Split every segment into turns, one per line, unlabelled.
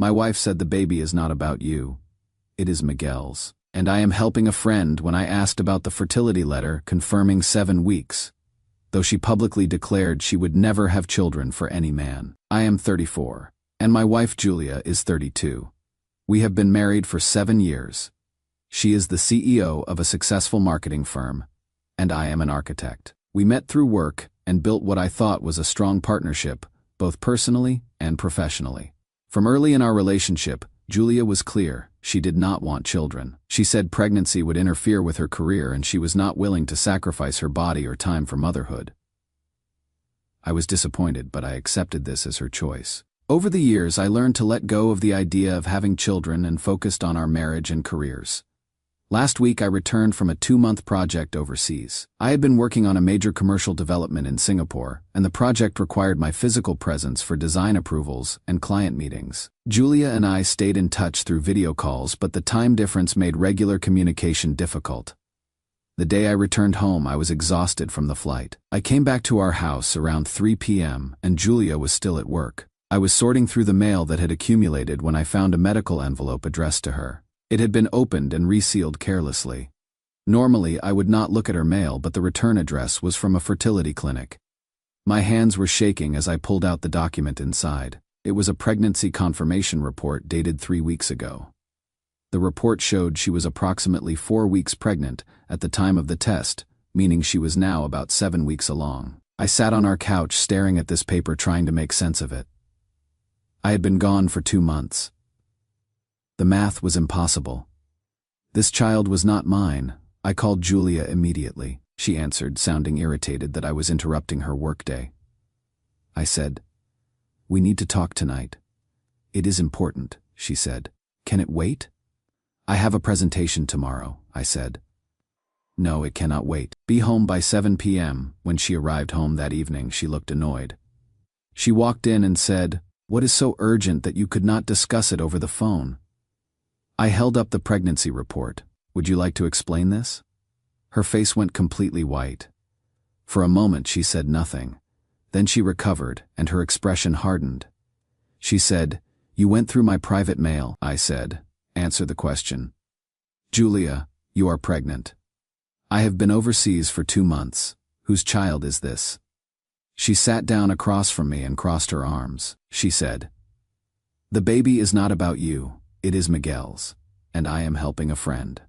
My wife said the baby is not about you. It is Miguel's. And I am helping a friend when I asked about the fertility letter confirming 7 weeks, though she publicly declared she would never have children for any man. I am 34, and my wife Julia is 32. We have been married for 7 years. She is the CEO of a successful marketing firm, and I am an architect. We met through work and built what I thought was a strong partnership, both personally and professionally. From early in our relationship, Julia was clear. She did not want children. She said pregnancy would interfere with her career and she was not willing to sacrifice her body or time for motherhood. I was disappointed, but I accepted this as her choice. Over the years, I learned to let go of the idea of having children and focused on our marriage and careers. Last week, I returned from a 2-month project overseas. I had been working on a major commercial development in Singapore, and the project required my physical presence for design approvals and client meetings. Julia and I stayed in touch through video calls, but the time difference made regular communication difficult. The day I returned home, I was exhausted from the flight. I came back to our house around 3 p.m., and Julia was still at work. I was sorting through the mail that had accumulated when I found a medical envelope addressed to her. It had been opened and resealed carelessly. Normally, I would not look at her mail, but the return address was from a fertility clinic. My hands were shaking as I pulled out the document inside. It was a pregnancy confirmation report dated 3 weeks ago. The report showed she was approximately 4 weeks pregnant at the time of the test, meaning she was now about 7 weeks along. I sat on our couch staring at this paper, trying to make sense of it. I had been gone for 2 months. The math was impossible. This child was not mine. I called Julia immediately. She answered, sounding irritated that I was interrupting her workday. I said, "We need to talk tonight." "It is important," she said. "Can it wait?" "I have a presentation tomorrow," I said. "No, it cannot wait. Be home by 7 p.m. When she arrived home that evening, she looked annoyed. She walked in and said, "What is so urgent that you could not discuss it over the phone?" I held up the pregnancy report. "Would you like to explain this?" Her face went completely white. For a moment she said nothing. Then she recovered, and her expression hardened. She said, "You went through my private mail." I said, "Answer the question." "Julia, you are pregnant." "I have been overseas for 2 months. Whose child is this?" She sat down across from me and crossed her arms. She said, "The baby is not about you. It is Miguel's, and I am helping a friend.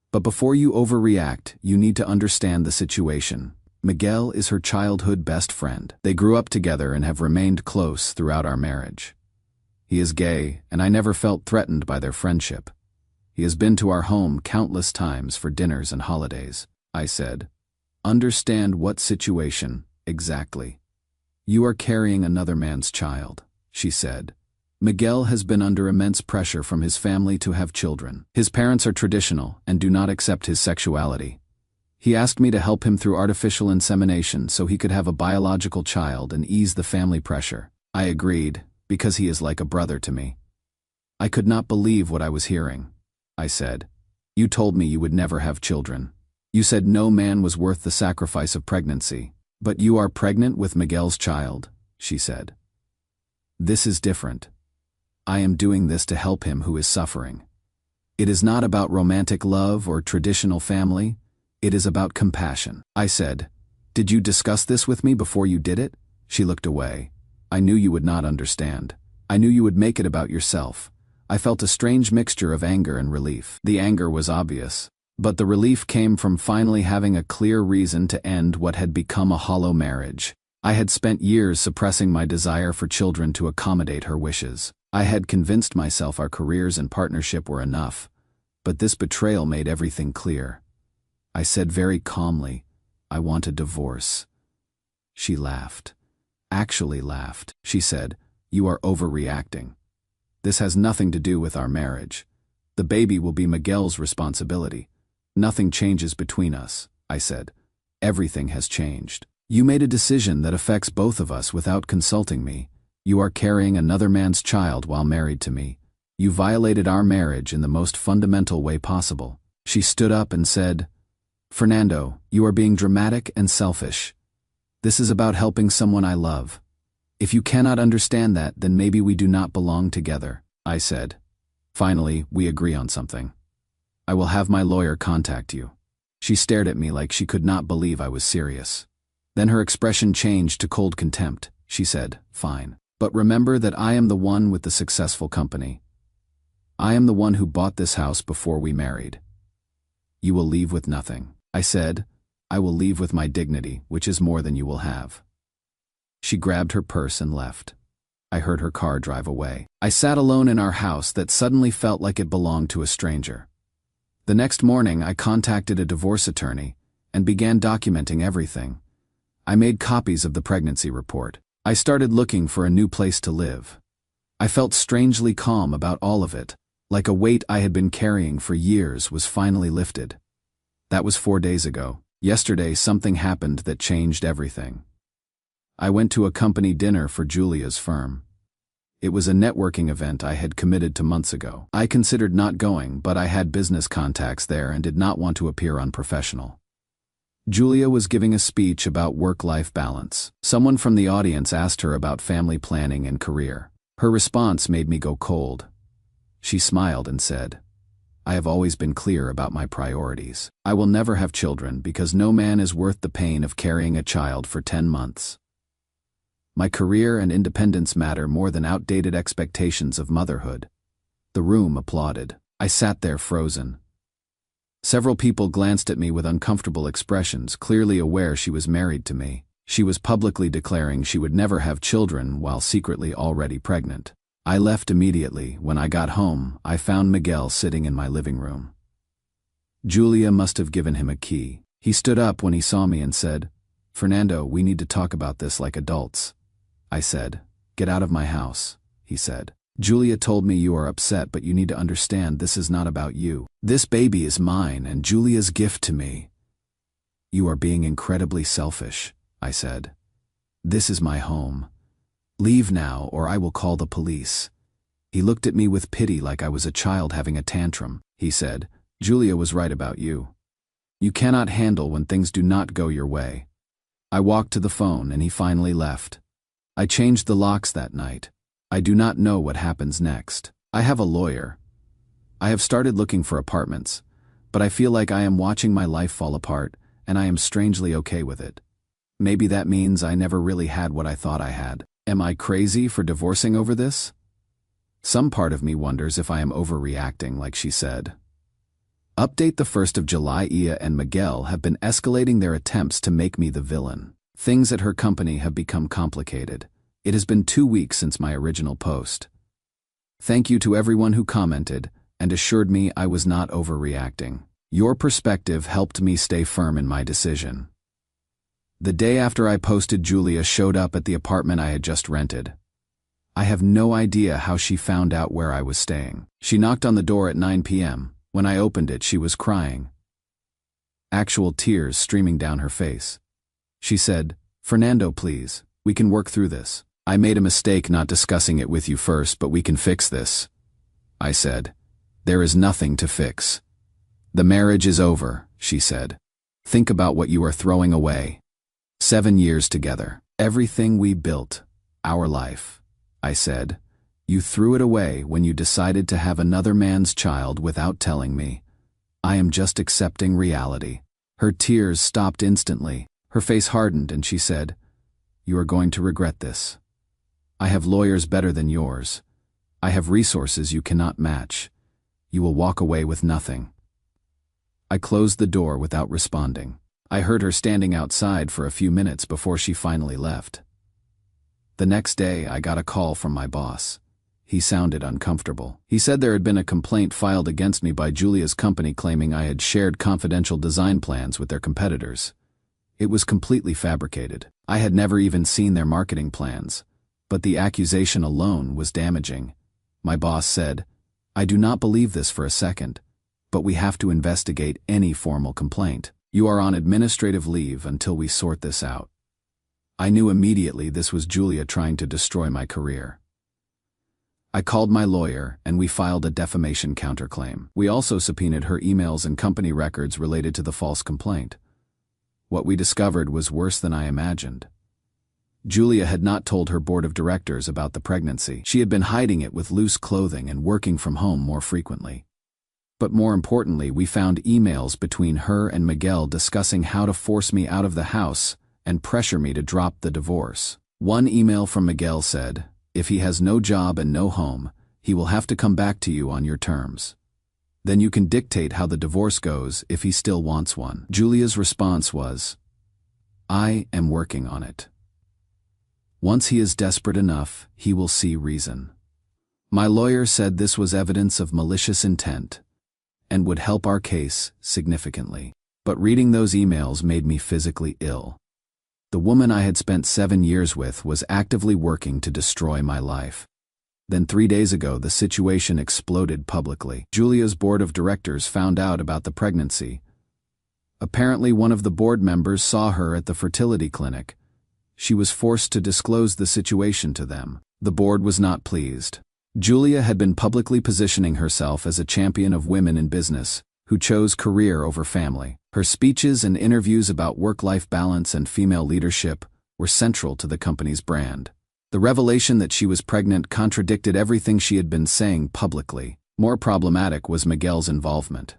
But before you overreact, you need to understand the situation. Miguel is her childhood best friend. They grew up together and have remained close throughout our marriage. He is gay, and I never felt threatened by their friendship. He has been to our home countless times for dinners and holidays." I said, "Understand what situation, exactly?" "You are carrying another man's child," she said. "Miguel has been under immense pressure from his family to have children. His parents are traditional and do not accept his sexuality. He asked me to help him through artificial insemination so he could have a biological child and ease the family pressure. I agreed, because he is like a brother to me." I could not believe what I was hearing. I said, "You told me you would never have children. You said no man was worth the sacrifice of pregnancy. But you are pregnant with Miguel's child," she said. "This is different. I am doing this to help him who is suffering. It is not about romantic love or traditional family. It is about compassion." I said, "Did you discuss this with me before you did it?" She looked away. "I knew you would not understand. I knew you would make it about yourself." I felt a strange mixture of anger and relief. The anger was obvious, but the relief came from finally having a clear reason to end what had become a hollow marriage. I had spent years suppressing my desire for children to accommodate her wishes. I had convinced myself our careers and partnership were enough, but this betrayal made everything clear. I said very calmly, "I want a divorce." She laughed. Actually laughed. She said, "You are overreacting. This has nothing to do with our marriage. The baby will be Miguel's responsibility. Nothing changes between us," I said. "Everything has changed. You made a decision that affects both of us without consulting me. You are carrying another man's child while married to me. You violated our marriage in the most fundamental way possible." She stood up and said, "Fernando, you are being dramatic and selfish. This is about helping someone I love. If you cannot understand that, then maybe we do not belong together, I said. Finally, we agree on something. I will have my lawyer contact you. She stared at me like she could not believe I was serious. Then her expression changed to cold contempt. She said, fine. But remember that I am the one with the successful company. I am the one who bought this house before we married. You will leave with nothing. I said, I will leave with my dignity, which is more than you will have. She grabbed her purse and left. I heard her car drive away. I sat alone in our house that suddenly felt like it belonged to a stranger. The next morning, I contacted a divorce attorney and began documenting everything. I made copies of the pregnancy report. I started looking for a new place to live. I felt strangely calm about all of it, like a weight I had been carrying for years was finally lifted. That was 4 days ago. Yesterday, something happened that changed everything. I went to a company dinner for Julia's firm. It was a networking event I had committed to months ago. I considered not going, but I had business contacts there and did not want to appear unprofessional. Julia was giving a speech about work-life balance. Someone from the audience asked her about family planning and career. Her response made me go cold. She smiled and said, I have always been clear about my priorities. I will never have children because no man is worth the pain of carrying a child for 10 months. My career and independence matter more than outdated expectations of motherhood. The room applauded. I sat there frozen. Several people glanced at me with uncomfortable expressions, clearly aware she was married to me. She was publicly declaring she would never have children while secretly already pregnant. I left immediately. When I got home, I found Miguel sitting in my living room. Julia must have given him a key. He stood up when he saw me and said, Fernando, we need to talk about this like adults. I said, get out of my house, he said. Julia told me you are upset, but you need to understand this is not about you. This baby is mine and Julia's gift to me. You are being incredibly selfish, I said. This is my home. Leave now or I will call the police. He looked at me with pity like I was a child having a tantrum. He said, Julia was right about you. You cannot handle when things do not go your way. I walked to the phone and he finally left. I changed the locks that night. I do not know what happens next. I have a lawyer. I have started looking for apartments, but I feel like I am watching my life fall apart, and I am strangely okay with it. Maybe that means I never really had what I thought I had. Am I crazy for divorcing over this? Some part of me wonders if I am overreacting, like she said. Update: the 1st of July. Ia and Miguel have been escalating their attempts to make me the villain. Things at her company have become complicated. It has been 2 weeks since my original post. Thank you to everyone who commented and assured me I was not overreacting. Your perspective helped me stay firm in my decision. The day after I posted, Julia showed up at the apartment I had just rented. I have no idea how she found out where I was staying. She knocked on the door at 9 p.m. When I opened it, she was crying. Actual tears streaming down her face. She said, Fernando, please, we can work through this. I made a mistake not discussing it with you first, but we can fix this. I said, there is nothing to fix. The marriage is over, she said. Think about what you are throwing away. 7 years together. Everything we built. Our life. I said, you threw it away when you decided to have another man's child without telling me. I am just accepting reality. Her tears stopped instantly. Her face hardened and she said, you are going to regret this. I have lawyers better than yours. I have resources you cannot match. You will walk away with nothing. I closed the door without responding. I heard her standing outside for a few minutes before she finally left. The next day, I got a call from my boss. He sounded uncomfortable. He said there had been a complaint filed against me by Julia's company claiming I had shared confidential design plans with their competitors. It was completely fabricated. I had never even seen their marketing plans, but the accusation alone was damaging. My boss said, I do not believe this for a second, but we have to investigate any formal complaint. You are on administrative leave until we sort this out. I knew immediately this was Julia trying to destroy my career. I called my lawyer and we filed a defamation counterclaim. We also subpoenaed her emails and company records related to the false complaint. What we discovered was worse than I imagined. Julia had not told her board of directors about the pregnancy. She had been hiding it with loose clothing and working from home more frequently. But more importantly, we found emails between her and Miguel discussing how to force me out of the house and pressure me to drop the divorce. One email from Miguel said, "If he has no job and no home, he will have to come back to you on your terms. Then you can dictate how the divorce goes if he still wants one." Julia's response was, "I am working on it. Once he is desperate enough, he will see reason." My lawyer said this was evidence of malicious intent and would help our case significantly. But reading those emails made me physically ill. The woman I had spent 7 years with was actively working to destroy my life. Then 3 days ago, the situation exploded publicly. Julia's board of directors found out about the pregnancy. Apparently, one of the board members saw her at the fertility clinic. She was forced to disclose the situation to them. The board was not pleased. Julia had been publicly positioning herself as a champion of women in business, who chose career over family. Her speeches and interviews about work-life balance and female leadership were central to the company's brand. The revelation that she was pregnant contradicted everything she had been saying publicly. More problematic was Miguel's involvement.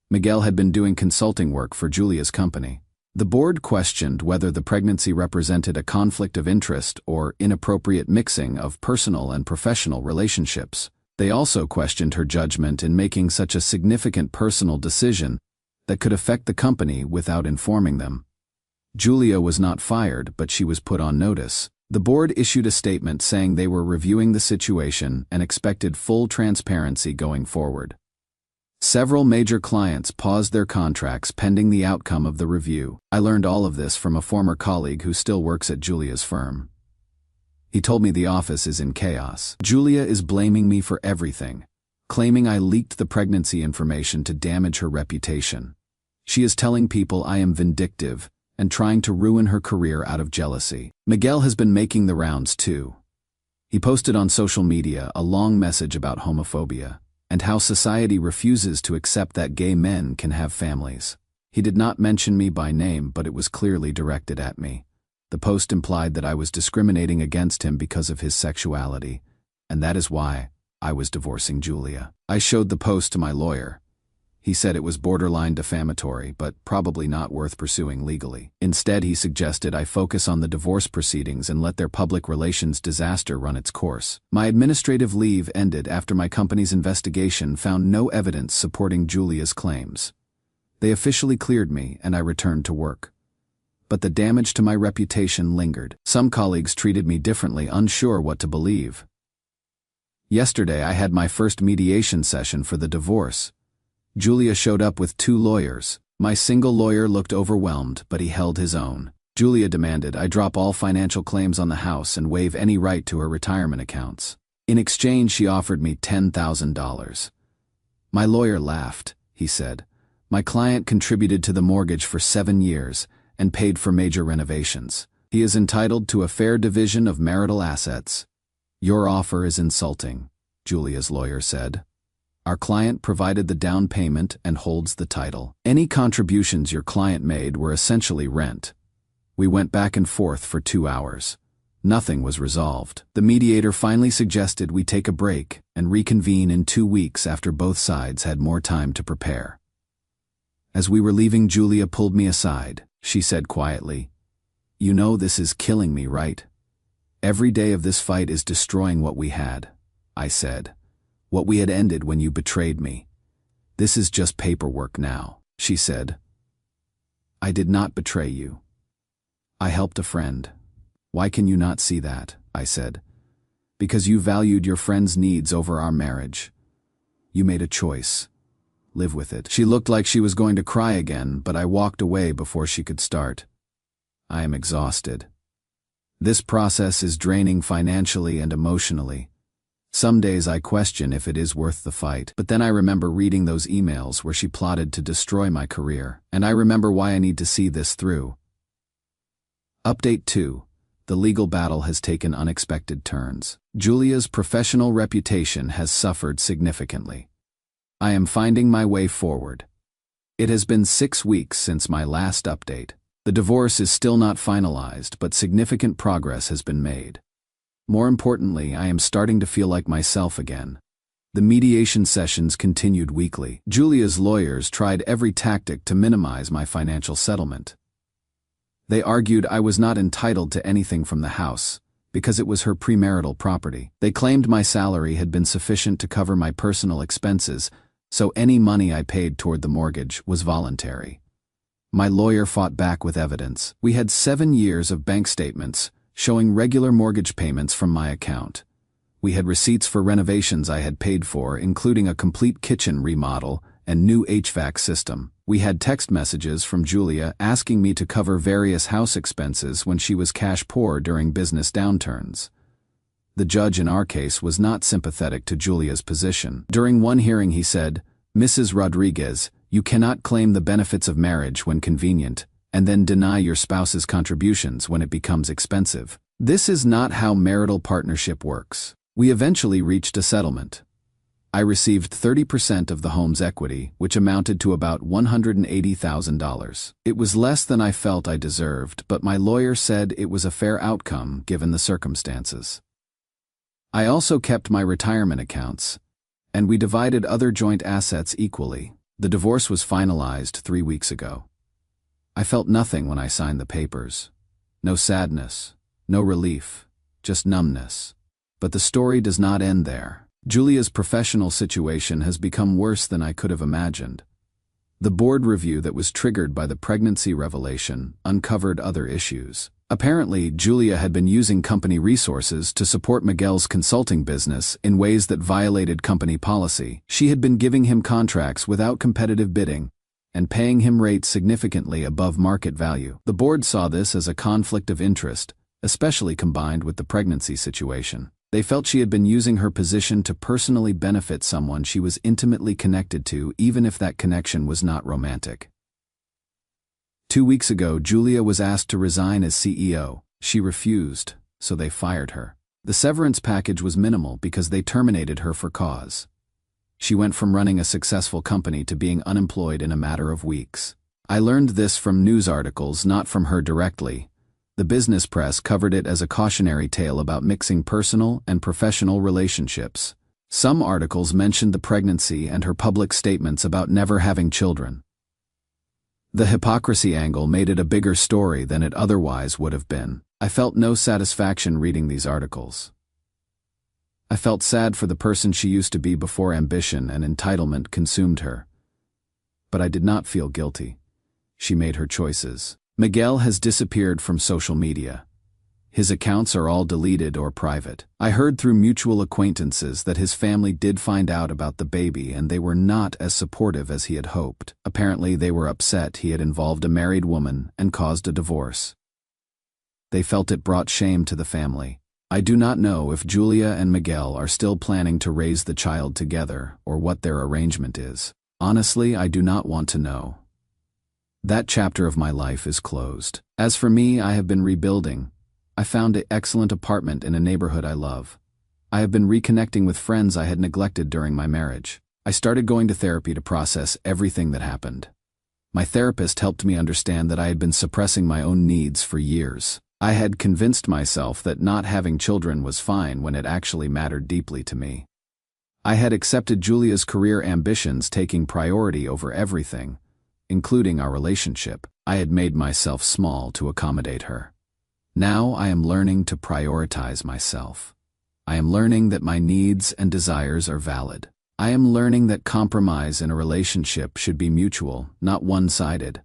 Miguel had been doing consulting work for Julia's company. The board questioned whether the pregnancy represented a conflict of interest or inappropriate mixing of personal and professional relationships. They also questioned her judgment in making such a significant personal decision that could affect the company without informing them. Julia was not fired, but she was put on notice. The board issued a statement saying they were reviewing the situation and expected full transparency going forward. Several major clients paused their contracts pending the outcome of the review. I learned all of this from a former colleague who still works at Julia's firm. He told me the office is in chaos. Julia is blaming me for everything, claiming I leaked the pregnancy information to damage her reputation. She is telling people I am vindictive and trying to ruin her career out of jealousy. Miguel has been making the rounds too. He posted on social media a long message about homophobia and how society refuses to accept that gay men can have families. He did not mention me by name, but it was clearly directed at me. The post implied that I was discriminating against him because of his sexuality, and that is why I was divorcing Julia. I showed the post to my lawyer. He said it was borderline defamatory, but probably not worth pursuing legally. Instead, he suggested I focus on the divorce proceedings and let their public relations disaster run its course. My administrative leave ended after my company's investigation found no evidence supporting Julia's claims. They officially cleared me, and I returned to work. But the damage to my reputation lingered. Some colleagues treated me differently, unsure what to believe. Yesterday, I had my first mediation session for the divorce. Julia showed up with 2 lawyers. My single lawyer looked overwhelmed, but he held his own. Julia demanded I drop all financial claims on the house and waive any right to her retirement accounts. In exchange, she offered me $10,000. My lawyer laughed. He said, "My client contributed to the mortgage for 7 years and paid for major renovations. He is entitled to a fair division of marital assets." "Your offer is insulting," Julia's lawyer said. "Our client provided the down payment and holds the title. Any contributions your client made were essentially rent." We went back and forth for 2 hours. Nothing was resolved. The mediator finally suggested we take a break and reconvene in 2 weeks after both sides had more time to prepare. As we were leaving, Julia pulled me aside. She said quietly, "You know this is killing me, right? Every day of this fight is destroying what we had." I said, "What we had ended when you betrayed me. This is just paperwork now." She said, "I did not betray you. I helped a friend." "Why can you not see that?" I said. "Because you valued your friend's needs over our marriage. You made a choice. Live with it." She looked like she was going to cry again, but I walked away before she could start. I am exhausted. This process is draining financially and emotionally. Some days I question if it is worth the fight, but then I remember reading those emails where she plotted to destroy my career, and I remember why I need to see this through. Update 2. The legal battle has taken unexpected turns. Julia's professional reputation has suffered significantly. I am finding my way forward. It has been 6 weeks since my last update. The divorce is still not finalized, but significant progress has been made. More importantly, I am starting to feel like myself again. The mediation sessions continued weekly. Julia's lawyers tried every tactic to minimize my financial settlement. They argued I was not entitled to anything from the house, because it was her premarital property. They claimed my salary had been sufficient to cover my personal expenses, so any money I paid toward the mortgage was voluntary. My lawyer fought back with evidence. We had 7 years of bank statements showing regular mortgage payments from my account. We had receipts for renovations I had paid for, including a complete kitchen remodel and new HVAC system. We had text messages from Julia asking me to cover various house expenses when she was cash poor during business downturns. The judge in our case was not sympathetic to Julia's position. During one hearing he said, "Mrs. Rodriguez, you cannot claim the benefits of marriage when convenient, and then deny your spouse's contributions when it becomes expensive. This is not how marital partnership works." We eventually reached a settlement. I received 30% of the home's equity, which amounted to about $180,000. It was less than I felt I deserved, but my lawyer said it was a fair outcome given the circumstances. I also kept my retirement accounts, and we divided other joint assets equally. The divorce was finalized 3 weeks ago. I felt nothing when I signed the papers. No sadness, no relief, just numbness. But the story does not end there. Julia's professional situation has become worse than I could have imagined. The board review that was triggered by the pregnancy revelation uncovered other issues. Apparently, Julia had been using company resources to support Miguel's consulting business in ways that violated company policy. She had been giving him contracts without competitive bidding and paying him rates significantly above market value. The board saw this as a conflict of interest, especially combined with the pregnancy situation. They felt she had been using her position to personally benefit someone she was intimately connected to, even if that connection was not romantic. 2 weeks ago, Julia was asked to resign as CEO. She refused, so they fired her. The severance package was minimal because they terminated her for cause. She went from running a successful company to being unemployed in a matter of weeks. I learned this from news articles, not from her directly. The business press covered it as a cautionary tale about mixing personal and professional relationships. Some articles mentioned the pregnancy and her public statements about never having children. The hypocrisy angle made it a bigger story than it otherwise would have been. I felt no satisfaction reading these articles. I felt sad for the person she used to be before ambition and entitlement consumed her. But I did not feel guilty. She made her choices. Miguel has disappeared from social media. His accounts are all deleted or private. I heard through mutual acquaintances that his family did find out about the baby and they were not as supportive as he had hoped. Apparently they were upset he had involved a married woman and caused a divorce. They felt it brought shame to the family. I do not know if Julia and Miguel are still planning to raise the child together or what their arrangement is. Honestly, I do not want to know. That chapter of my life is closed. As for me, I have been rebuilding. I found an excellent apartment in a neighborhood I love. I have been reconnecting with friends I had neglected during my marriage. I started going to therapy to process everything that happened. My therapist helped me understand that I had been suppressing my own needs for years. I had convinced myself that not having children was fine when it actually mattered deeply to me. I had accepted Julia's career ambitions taking priority over everything, including our relationship. I had made myself small to accommodate her. Now I am learning to prioritize myself. I am learning that my needs and desires are valid. I am learning that compromise in a relationship should be mutual, not one-sided.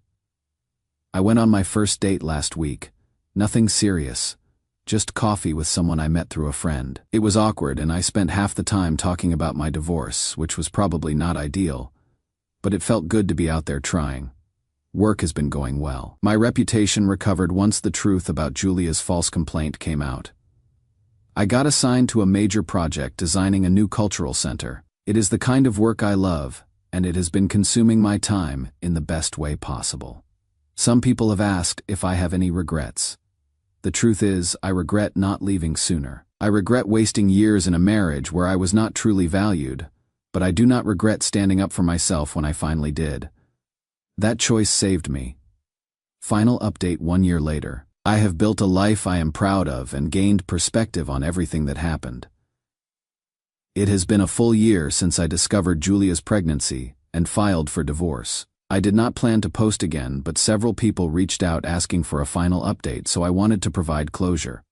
I went on my first date last week. Nothing serious, just coffee with someone I met through a friend. It was awkward and I spent half the time talking about my divorce, which was probably not ideal, but it felt good to be out there trying. Work has been going well. My reputation recovered once the truth about Julia's false complaint came out. I got assigned to a major project designing a new cultural center. It is the kind of work I love, and it has been consuming my time in the best way possible. Some people have asked if I have any regrets. The truth is, I regret not leaving sooner. I regret wasting years in a marriage where I was not truly valued, but I do not regret standing up for myself when I finally did. That choice saved me. Final update 1 year later. I have built a life I am proud of and gained perspective on everything that happened. It has been a full year since I discovered Julia's pregnancy and filed for divorce. I did not plan to post again, but several people reached out asking for a final update, so I wanted to provide closure.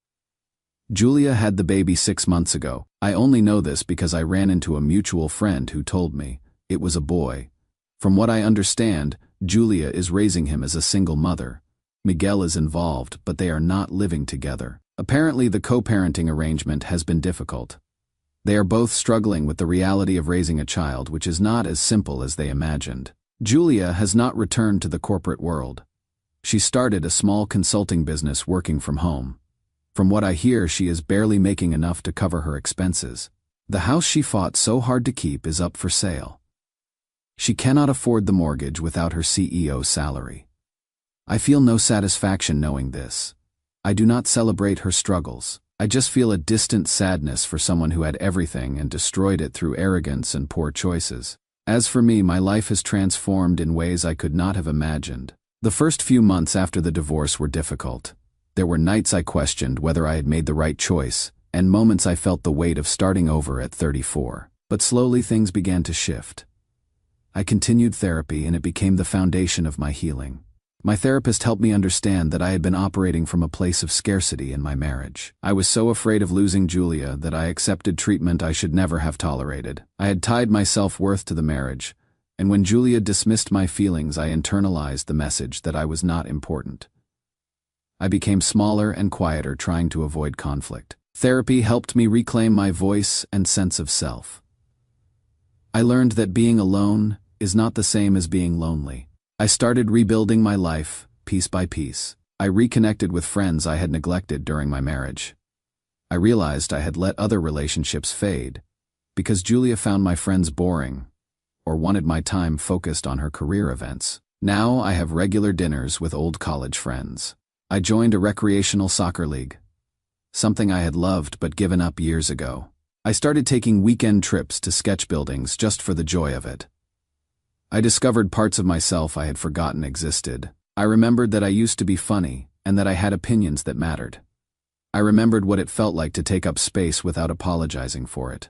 Julia had the baby 6 months ago. I only know this because I ran into a mutual friend who told me it was a boy. From what I understand, Julia is raising him as a single mother. Miguel is involved, but they are not living together. Apparently, the co-parenting arrangement has been difficult. They are both struggling with the reality of raising a child, which is not as simple as they imagined. Julia has not returned to the corporate world. She started a small consulting business working from home. From what I hear, she is barely making enough to cover her expenses. The house she fought so hard to keep is up for sale. She cannot afford the mortgage without her CEO's salary. I feel no satisfaction knowing this. I do not celebrate her struggles. I just feel a distant sadness for someone who had everything and destroyed it through arrogance and poor choices. As for me, my life has transformed in ways I could not have imagined. The first few months after the divorce were difficult. There were nights I questioned whether I had made the right choice, and moments I felt the weight of starting over at 34. But slowly things began to shift. I continued therapy, and it became the foundation of my healing. My therapist helped me understand that I had been operating from a place of scarcity in my marriage. I was so afraid of losing Julia that I accepted treatment I should never have tolerated. I had tied my self-worth to the marriage, and when Julia dismissed my feelings, I internalized the message that I was not important. I became smaller and quieter, trying to avoid conflict. Therapy helped me reclaim my voice and sense of self. I learned that being alone is not the same as being lonely. I started rebuilding my life, piece by piece. I reconnected with friends I had neglected during my marriage. I realized I had let other relationships fade because Julia found my friends boring or wanted my time focused on her career events. Now I have regular dinners with old college friends. I joined a recreational soccer league, something I had loved but given up years ago. I started taking weekend trips to sketch buildings just for the joy of it. I discovered parts of myself I had forgotten existed. I remembered that I used to be funny and that I had opinions that mattered. I remembered what it felt like to take up space without apologizing for it.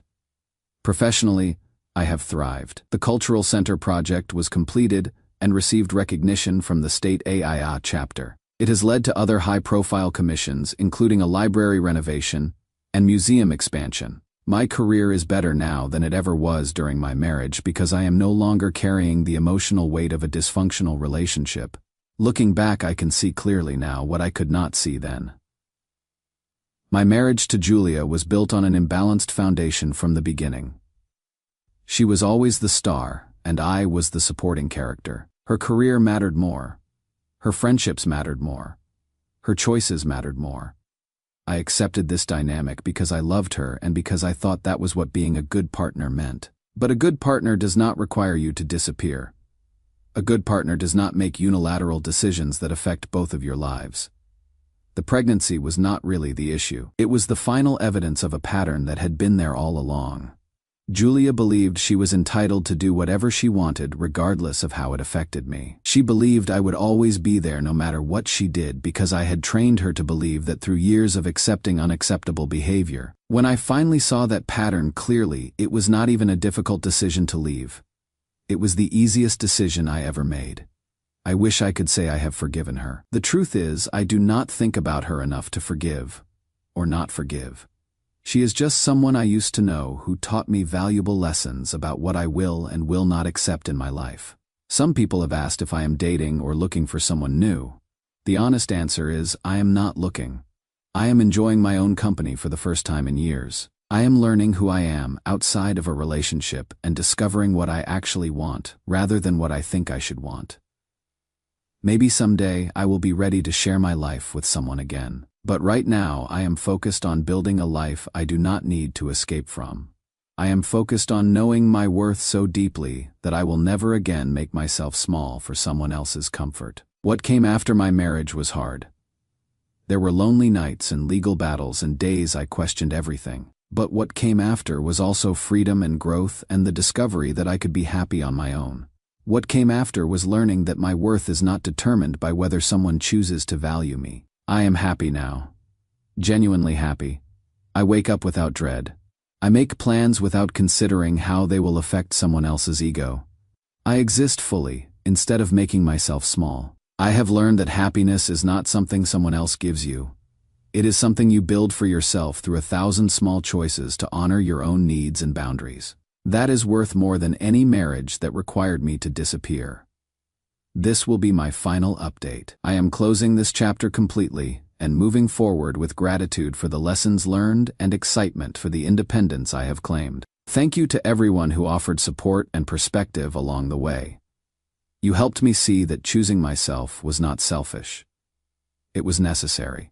Professionally, I have thrived. The Cultural Center project was completed and received recognition from the state AITA chapter. It has led to other high-profile commissions, including a library renovation and museum expansion. My career is better now than it ever was during my marriage because I am no longer carrying the emotional weight of a dysfunctional relationship. Looking back, I can see clearly now what I could not see then. My marriage to Julia was built on an imbalanced foundation from the beginning. She was always the star, and I was the supporting character. Her career mattered more. Her friendships mattered more. Her choices mattered more. I accepted this dynamic because I loved her and because I thought that was what being a good partner meant. But a good partner does not require you to disappear. A good partner does not make unilateral decisions that affect both of your lives. The pregnancy was not really the issue. It was the final evidence of a pattern that had been there all along. Julia believed she was entitled to do whatever she wanted regardless of how it affected me. She believed I would always be there no matter what she did because I had trained her to believe that through years of accepting unacceptable behavior. When I finally saw that pattern clearly, it was not even a difficult decision to leave. It was the easiest decision I ever made. I wish I could say I have forgiven her. The truth is, I do not think about her enough to forgive or not forgive. She is just someone I used to know who taught me valuable lessons about what I will and will not accept in my life. Some people have asked if I am dating or looking for someone new. The honest answer is, I am not looking. I am enjoying my own company for the first time in years. I am learning who I am outside of a relationship and discovering what I actually want rather than what I think I should want. Maybe someday I will be ready to share my life with someone again. But right now I am focused on building a life I do not need to escape from. I am focused on knowing my worth so deeply that I will never again make myself small for someone else's comfort. What came after my marriage was hard. There were lonely nights and legal battles and days I questioned everything. But what came after was also freedom and growth and the discovery that I could be happy on my own. What came after was learning that my worth is not determined by whether someone chooses to value me. I am happy now. Genuinely happy. I wake up without dread. I make plans without considering how they will affect someone else's ego. I exist fully, instead of making myself small. I have learned that happiness is not something someone else gives you. It is something you build for yourself through 1,000 small choices to honor your own needs and boundaries. That is worth more than any marriage that required me to disappear. This will be my final update. I am closing this chapter completely and moving forward with gratitude for the lessons learned and excitement for the independence I have claimed. Thank you to everyone who offered support and perspective along the way. You helped me see that choosing myself was not selfish. It was necessary.